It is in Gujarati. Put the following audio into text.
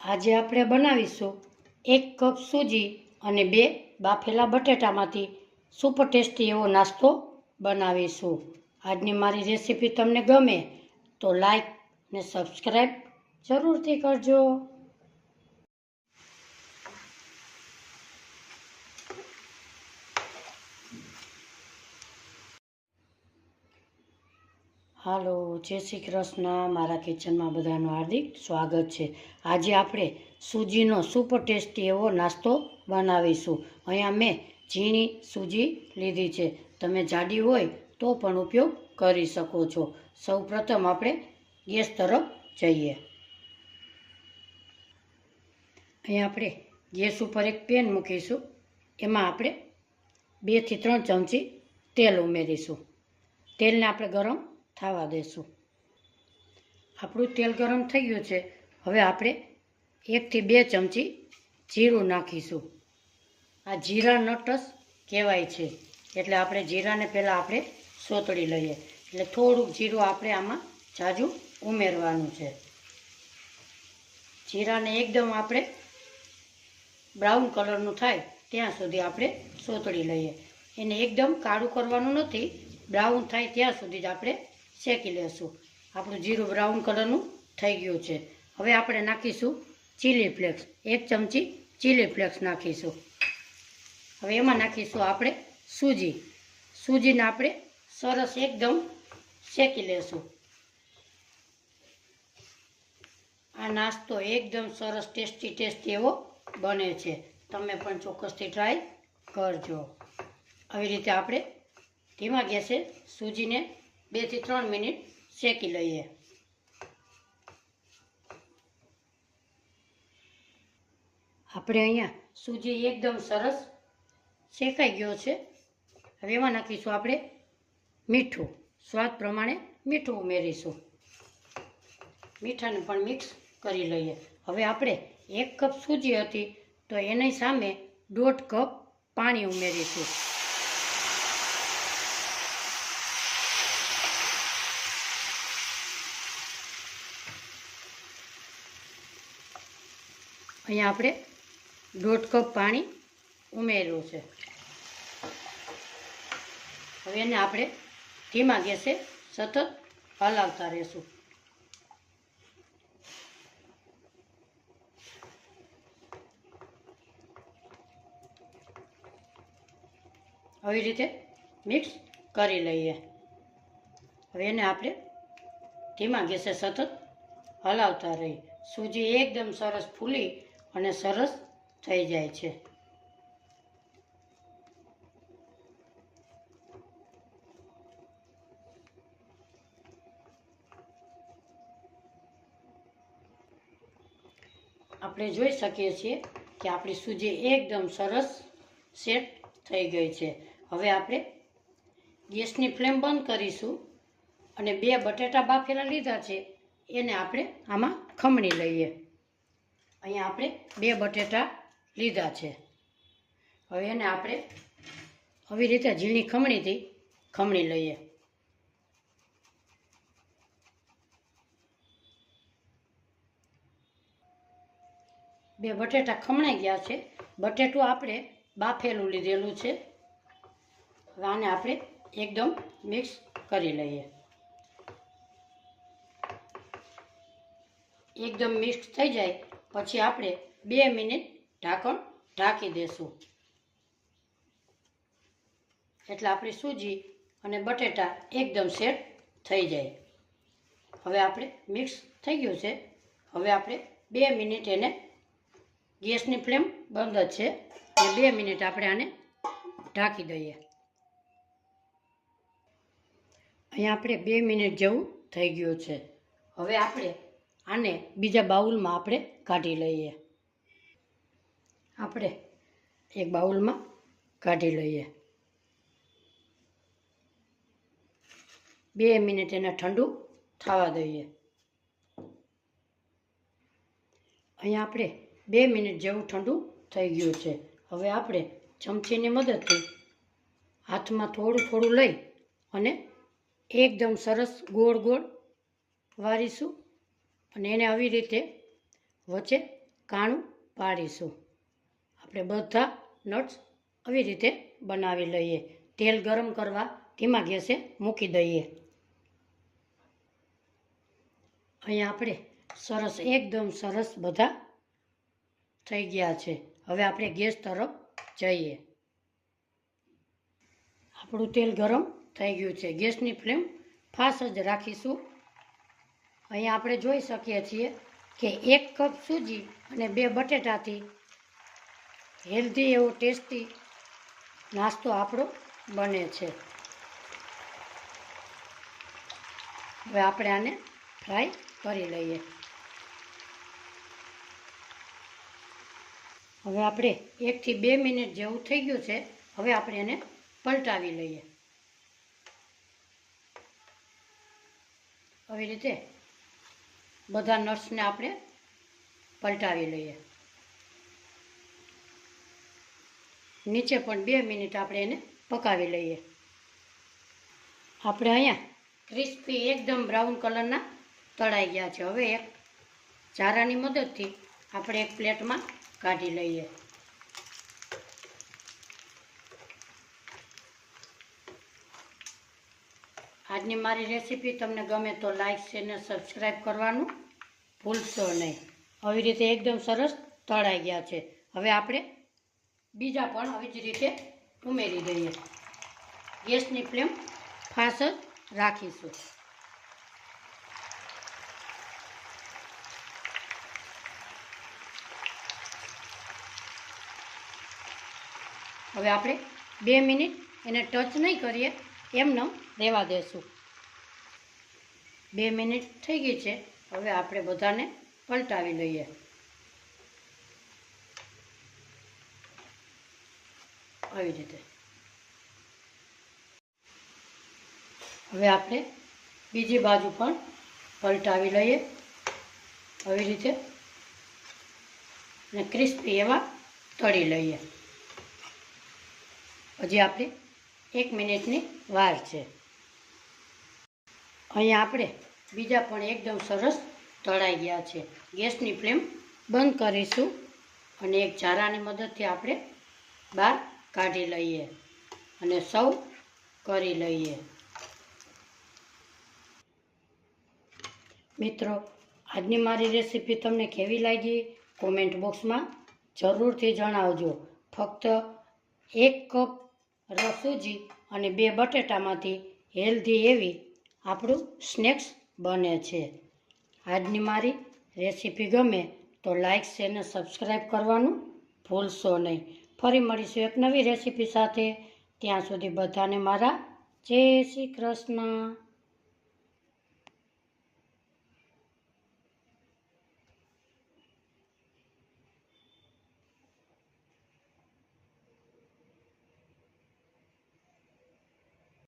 આજે આપણે બનાવીશું 1 કપ સૂજી અને 2 બાફેલા બટેટામાંથી સુપર ટેસ્ટી એવો નાસ્તો બનાવીશું। આજની મારી રેસીપી તમને ગમે તો લાઈક ને સબસ્ક્રાઈબ જરૂરથી કરજો। હાલો, જય શ્રી કૃષ્ણ। મારા કિચનમાં બધાનું હાર્દિક સ્વાગત છે। આજે આપણે સૂજીનો સુપર ટેસ્ટી એવો નાસ્તો બનાવીશું। અહીંયા મેં ઝીણી સૂજી લીધી છે, તમે જાડી હોય તો પણ ઉપયોગ કરી શકો છો। સૌપ્રથમ આપણે ગેસ તરફ જઈએ। અહીંયા આપણે ગેસ ઉપર એક પેન મૂકીશું, એમાં આપણે 2 થી 3 ચમચી તેલ ઉમેરીશું। તેલને આપણે ગરમ થવા દેશું। આપણું તેલ ગરમ થઈ ગયું છે। હવે આપણે 1 થી 2 ચમચી જીરું નાખીશું। આ જીરા નટસ કહેવાય છે, એટલે આપણે જીરાને પહેલાં આપણે સોતળી લઈએ। એટલે થોડુંક જીરું આપણે આમાં ઝાઝું ઉમેરવાનું છે। જીરાને એકદમ આપણે બ્રાઉન કલરનું થાય ત્યાં સુધી આપણે સોતળી લઈએ। એને એકદમ કાળું કરવાનું નથી, બ્રાઉન થાય ત્યાં સુધી જ આપણે શેકી લેશું। આપણું જીરું બ્રાઉન કલરનું થઈ ગયું છે। હવે આપણે નાખીશું ચીલી ફ્લેક્સ, 1 ચમચી ચીલી ફ્લેક્સ નાખીશું। હવે એમાં નાખીશું આપણે સૂજીને આપણે સરસ એકદમ શેકી લેશું। આ નાસ્તો એકદમ સરસ ટેસ્ટી એવો બને છે, તમે પણ ચોક્કસથી ટ્રાય કરજો। આવી રીતે આપણે ધીમા ગેસે સૂજીને 2 થી 3 મિનિટ શેકી લઈએ। આપણે અહીંયા સૂજી એકદમ સરસ શેકાઈ ગયો છે। હવે એમાં નાખીશું આપણે મીઠું, સ્વાદ પ્રમાણે મીઠું ઉમેરીશું। મીઠાને પણ મિક્સ કરી લઈએ। હવે આપણે 1 કપ સૂજી હતી તો એની સામે 1.5 કપ પાણી ઉમેરીશું। અહીંયા આપણે 1.5 કપ પાણી ઉમેર્યું છે। હવે એને આપણે ધીમા ગેસે સતત હલાવતા રહેશું। આવી રીતે મિક્સ કરી લઈએ। હવે એને આપણે ધીમા ગેસે સતત હલાવતા રહીએ। સૂજી એકદમ સરસ ફૂલી અને સરસ થઈ જાય છે। આપણે જોઈ શકીએ છીએ કે આપણી સૂજી એકદમ સરસ સેટ થઈ ગઈ છે। હવે આપણે ગેસની ફ્લેમ બંધ કરીશું અને 2 બટેટા બાફેલા લીધા છે એને આપણે આમાં ખમણી લઈએ। અહીંયા આપણે 2 બટેટા લીધા છે। હવે એને આપણે આવી રીતે ઝીણી ખમણીથી ખમણી લઈએ। બે બટેટા ખમણાઈ ગયા છે। બટેટું આપણે બાફેલું લીધેલું છે। હવે આને આપણે એકદમ મિક્સ કરી લઈએ। એકદમ મિક્સ થઈ જાય પછી આપણે 2 મિનિટ ઢાંકી દેશું, એટલે આપણી સૂજી અને બટેટા એકદમ સેટ થઈ જાય। હવે આપણે મિક્સ થઈ ગયું છે। હવે આપણે 2 મિનિટ એને ગેસની ફ્લેમ બંધ જ છે અને 2 મિનિટ આપણે આને ઢાંકી દઈએ। અહીંયા આપણે 2 મિનિટ જેવું થઈ ગયું છે। હવે આપણે આને બીજા બાઉલમાં આપણે કાઢી લઈએ। આપણે એક બાઉલમાં કાઢી લઈએ। 2 મિનિટ એને ઠંડુ થવા દઈએ। અહીંયા આપણે 2 મિનિટ જેવું ઠંડુ થઈ ગયું છે। હવે આપણે ચમચીની મદદથી હાથમાં થોડું લઈ અને એકદમ સરસ ગોળ વારીશું અને એને આવી રીતે વચ્ચે કાણું પાડીશું. આપણે બધા નટ્સ આવી રીતે બનાવી લઈએ. તેલ ગરમ કરવા ધીમા ગેસે મૂકી દઈએ. અહીંયા આપણે સરસ એકદમ સરસ બધા થઈ ગયા છે. હવે આપણે ગેસ તરફ જઈએ. આપણું તેલ ગરમ થઈ ગયું છે. ગેસની ફ્લેમ ફાસ્ટ જ રાખીશું. અહીંયા આપણે જોઈ શકીએ છીએ કે 1 કપ સૂજી અને 2 બટેટાથી હેલ્ધી એવો ટેસ્ટી નાસ્તો આપણો બને છે. હવે આપણે આને ફ્રાય કરી લઈએ. હવે આપણે 1 થી 2 મિનિટ જેવું થઈ ગયું છે. હવે આપણે એને પલટાવી લઈએ. આવી રીતે બધા નટ્સને આપણે પલટાવી લઈએ. નીચે પણ 2 મિનિટ આપણે એને પકાવી લઈએ. આપણે અહીંયા ક્રિસ્પી એકદમ બ્રાઉન કલરના તળાઈ ગયા છે. હવે એક ચારાની મદદથી આપણે એક પ્લેટમાં કાઢી લઈએ. આજની મારી રેસીપી તમને ગમે તો લાઈક શેર અને સબસ્ક્રાઈબ કરવાનું ભૂલશો નહીં. આવી રીતે એકદમ સરસ તળાઈ ગયા છે. હવે આપણે બીજા પણ આવી જ રીતે ઉમેરી દઈએ. ગેસની ફ્લેમ ફાસ્ટ જ રાખીશું. હવે આપણે 2 મિનિટ એને ટચ નહીં કરીએ, એમને રહેવા દેશું. 2 મિનિટ થઈ ગઈ છે. હવે આપણે બધાને પલટાવી લઈએ. આવી રીતે હવે આપણે બીજી બાજુ પણ પલટાવી લઈએ. આવી રીતે અને ક્રિસ્પી એવા તળી લઈએ. હજી આપણે 1 મિનિટની વાર છે. અહીંયા આપણે બીજા પણ એકદમ સરસ તળાઈ ગયા છે. ગેસની ફ્લેમ બંધ કરીશું અને એક ઝારાની મદદથી આપણે બહાર કાઢી લઈએ અને સર્વ કરી લઈએ. મિત્રો, આજની મારી રેસીપી તમને કેવી લાગી કોમેન્ટ બોક્સમાં જરૂરથી જણાવજો. ફક્ત 1 કપ સૂજી અને 2 બટેટામાંથી હેલ્ધી એવી આપણું સ્નેક્સ બને છે. આજની મારી રેસીપી ગમે તો લાઈક શેર અને સબસ્ક્રાઈબ કરવાનું ભૂલશો નહીં. ફરી મળીશું એક નવી રેસીપી સાથે. ત્યાં સુધી બધાને મારા જય શ્રી કૃષ્ણ.